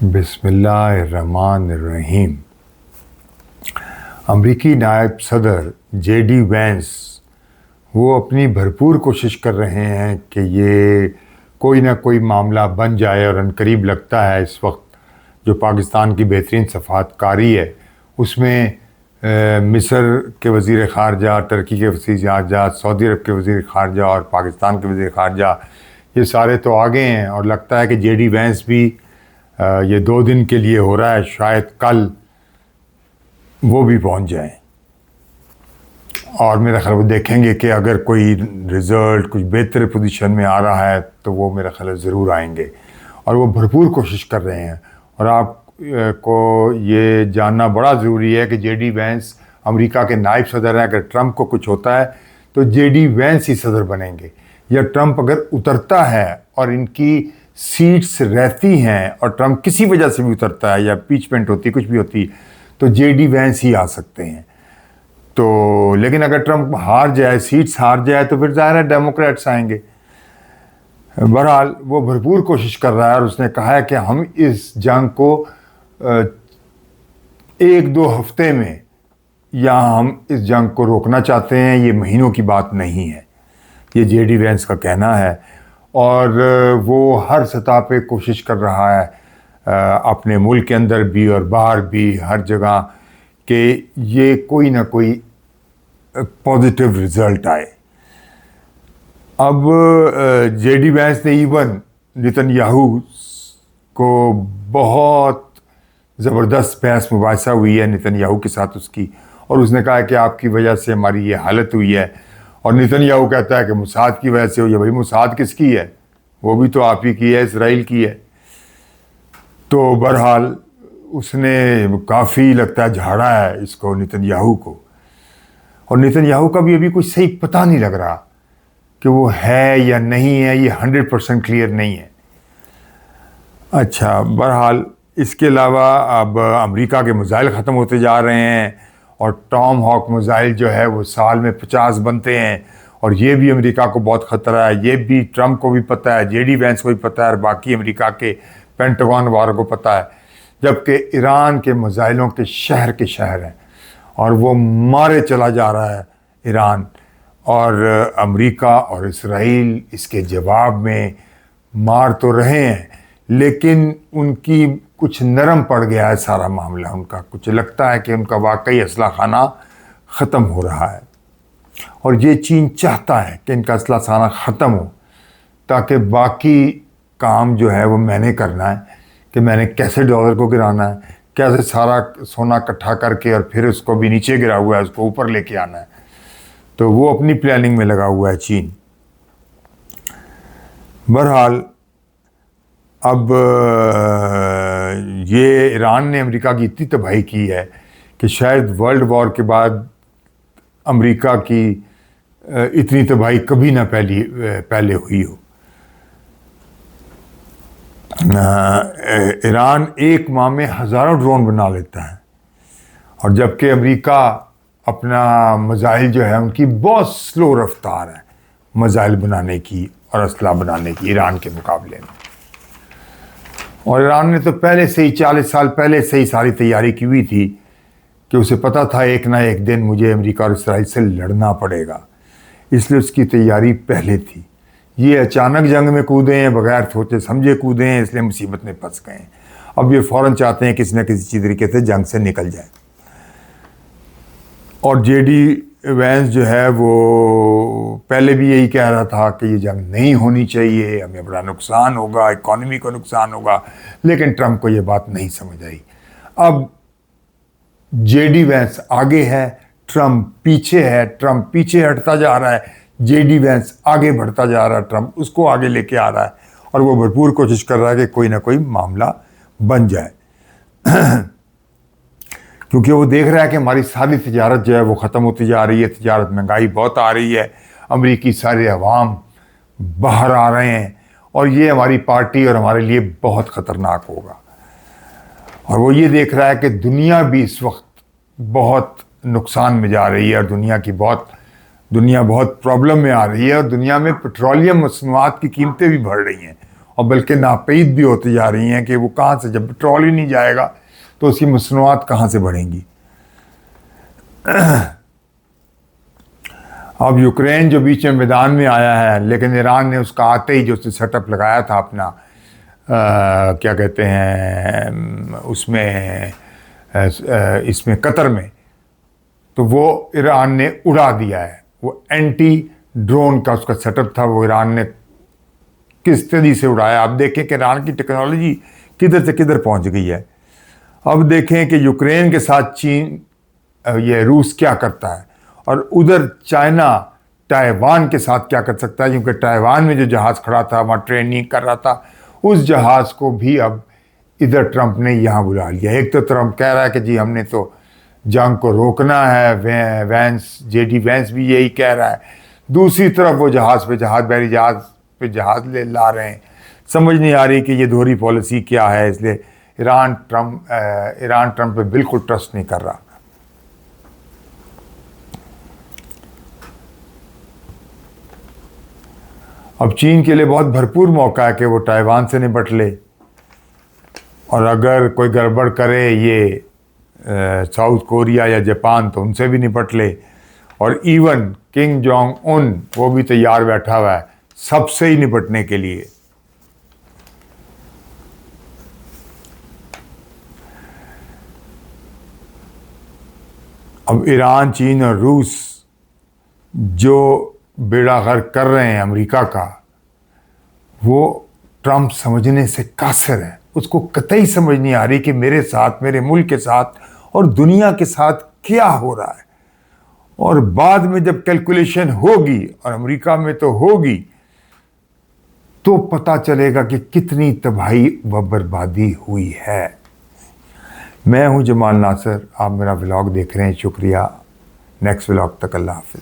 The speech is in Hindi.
बिस्मिल्लाहिर्रहमानिर्रहीम। अमरीकी नायब सदर जेडी वैंस वो अपनी भरपूर कोशिश कर रहे हैं कि ये कोई ना कोई मामला बन जाए और अनकरीब लगता है इस वक्त जो पाकिस्तान की बेहतरीन सफारतकारी है उसमें मिस्र के वज़ीर ख़ारजा, टर्की के वज़ीर ख़ारजा, सऊदी अरब के वज़ीर ख़ारजा और पाकिस्तान के वज़ीर ख़ारजा ये सारे तो आगे हैं और लगता है कि जेडी वैंस भी ये 2 दिन के लिए हो रहा है, शायद कल वो भी पहुंच जाएं और मेरा ख्याल वो देखेंगे कि अगर कोई रिज़ल्ट कुछ बेहतर पोजीशन में आ रहा है तो वो मेरा ख्याल ज़रूर आएंगे और वो भरपूर कोशिश कर रहे हैं। और आपको ये जानना बड़ा ज़रूरी है कि जेडी वैंस अमेरिका के नायब सदर हैं। अगर ट्रंप को कुछ होता है तो जेडी वैंस ही सदर बनेंगे, या ट्रंप अगर उतरता है और इनकी सीट्स रहती हैं और ट्रंप किसी वजह से भी उतरता है या पीचमेंट होती कुछ भी होती तो जेडी वैंस ही आ सकते हैं। तो लेकिन अगर ट्रंप हार जाए, सीट्स हार जाए तो फिर ज़ाहिर है डेमोक्रेट्स आएंगे। बहरहाल वो भरपूर कोशिश कर रहा है और उसने कहा है कि हम इस जंग को 1-2 हफ्ते में या हम इस जंग को रोकना चाहते हैं, ये महीनों की बात नहीं है, ये जेडी वैंस का कहना है। और वो हर सतह पे कोशिश कर रहा है अपने मुल्क के अंदर भी और बाहर भी हर जगह कि ये कोई ना कोई पॉजिटिव रिज़ल्ट आए। अब जेडी वैंस ने इवन नेतन्याहू को बहुत ज़बरदस्त बहस मुबाहिसा हुई है नेतन्याहू के साथ उसकी, और उसने कहा कि आपकी वजह से हमारी ये हालत हुई है। और नेतन्याहू कहता है कि मुसाद की वजह से हुई है। भाई मुसाद किसकी है? वो भी तो आप ही की है, इसराइल की है। तो बहरहाल उसने काफ़ी लगता है झाड़ा है इसको, नेतन्याहू को। और नेतन्याहू का भी अभी कुछ सही पता नहीं लग रहा कि वो है या नहीं है, ये 100% क्लियर नहीं है। अच्छा, बहरहाल इसके अलावा अब अमेरिका के मिसाइल ख़त्म होते जा रहे हैं और टॉम हॉक मिसाइल जो है वो साल में 50 बनते हैं और ये भी अमेरिका को बहुत ख़तरा है। ये भी ट्रंप को भी पता है, जेडी वैंस को भी पता है और बाकी अमेरिका के पेंटागन वालों को पता है। जबकि ईरान के मिसाइलों के शहर हैं और वो मारे चला जा रहा है ईरान, और अमेरिका और इसराइल इसके जवाब में मार तो रहे हैं लेकिन उनकी कुछ नरम पड़ गया है सारा मामला। उनका कुछ लगता है कि उनका वाकई असला खाना ख़त्म हो रहा है और ये चीन चाहता है कि इनका असला खाना ख़त्म हो ताकि बाकी काम जो है वो मैंने करना है कि मैंने कैसे डॉलर को गिराना है, कैसे सारा सोना इकट्ठा करके और फिर उसको भी नीचे गिरा हुआ है उसको ऊपर लेके आना है। तो वो अपनी प्लानिंग में लगा हुआ है चीन। बहरहाल अब ये ईरान ने अमेरिका की इतनी तबाही की है कि शायद वर्ल्ड वॉर के बाद अमेरिका की इतनी तबाही कभी ना पहले हुई हो। ईरान एक माह में हज़ारों ड्रोन बना लेता है और जबकि अमेरिका अपना मिसाइल जो है उनकी बहुत स्लो रफ्तार है मिसाइल बनाने की और असला बनाने की ईरान के मुकाबले में। और ईरान ने तो पहले से ही 40 साल पहले से ही सारी तैयारी की हुई थी कि उसे पता था एक ना एक दिन मुझे अमेरिका और इसराइल से लड़ना पड़ेगा, इसलिए उसकी तैयारी पहले थी। ये अचानक जंग में कूदे हैं, बगैर सोचे समझे कूदे हैं, इसलिए मुसीबत में फंस गए हैं। अब ये फ़ौरन चाहते हैं किसी न किसी तरीके से जंग से निकल जाए। और जेडी वैंस जो है वो पहले भी यही कह रहा था कि ये जंग नहीं होनी चाहिए, हमें बड़ा नुकसान होगा, इकॉनमी को नुकसान होगा, लेकिन ट्रंप को ये बात नहीं समझ आई। अब जेडी वैंस आगे है, ट्रंप पीछे है, ट्रंप पीछे हटता जा रहा है, जेडी वैंस आगे बढ़ता जा रहा है, ट्रंप उसको आगे लेके आ रहा है और वो भरपूर कोशिश कर रहा है कि कोई ना कोई मामला बन जाए क्योंकि वो देख रहा है कि हमारी सारी तिजारत जो है वो ख़त्म होती जा रही है, तिजारत महंगाई बहुत आ रही है, अमरीकी सारे अवाम बाहर आ रहे हैं और ये हमारी पार्टी और हमारे लिए बहुत ख़तरनाक होगा। और वो ये देख रहा है कि दुनिया भी इस वक्त बहुत नुकसान में जा रही है और दुनिया बहुत प्रॉब्लम में आ रही है और दुनिया में पेट्रोलियम मसनूआत की कीमतें भी बढ़ रही हैं और बल्कि नापीद भी होती जा रही हैं कि वो कहाँ से, जब पेट्रोल ही नहीं जाएगा तो उसकी मसनूआत कहाँ से बढ़ेंगी। अब यूक्रेन जो बीच में मैदान में आया है, लेकिन ईरान ने उसका आते ही जो उसने सेटअप लगाया था अपना क्या कहते हैं उसमें इसमें कतर में, तो वो ईरान ने उड़ा दिया है। वो एंटी ड्रोन का उसका सेटअप था, वो ईरान ने किस तरीके से उड़ाया। अब देखें कि ईरान की टेक्नोलॉजी किधर से किधर पहुंच गई है। अब देखें कि यूक्रेन के साथ चीन, ये रूस क्या करता है, और उधर चाइना ताइवान के साथ क्या कर सकता है, क्योंकि ताइवान में जो जहाज़ खड़ा था वहाँ ट्रेनिंग कर रहा था, उस जहाज़ को भी अब इधर ट्रंप ने यहाँ बुला लिया। एक तो ट्रंप कह रहा है कि जी हमने तो जंग को रोकना है, वैंस जेडी वैंस भी यही कह रहा है, दूसरी तरफ वो बहरी जहाज़ पे जहाज़ ले ला रहे हैं। समझ नहीं आ रही कि ये दोहरी पॉलिसी क्या है। इसलिए ईरान ट्रंप पे बिल्कुल ट्रस्ट नहीं कर रहा। अब चीन के लिए बहुत भरपूर मौका है कि वो ताइवान से निपट ले, और अगर कोई गड़बड़ करे ये साउथ कोरिया या जापान तो उनसे भी निपट ले। और इवन किंग जोंग उन वो भी तैयार बैठा हुआ है सबसे ही निपटने के लिए। अब ईरान, चीन और रूस जो बेड़ा गर्क कर रहे हैं अमेरिका का, वो ट्रंप समझने से कासिर है। उसको कतई समझ नहीं आ रही कि मेरे साथ, मेरे मुल्क के साथ और दुनिया के साथ क्या हो रहा है। और बाद में जब कैलकुलेशन होगी, और अमेरिका में तो होगी, तो पता चलेगा कि कितनी तबाही व बर्बादी हुई है। मैं हूं जमाल नासिर, आप मेरा व्लॉग देख रहे हैं। शुक्रिया। नेक्स्ट व्लॉग तक अल्लाह हाफिज़।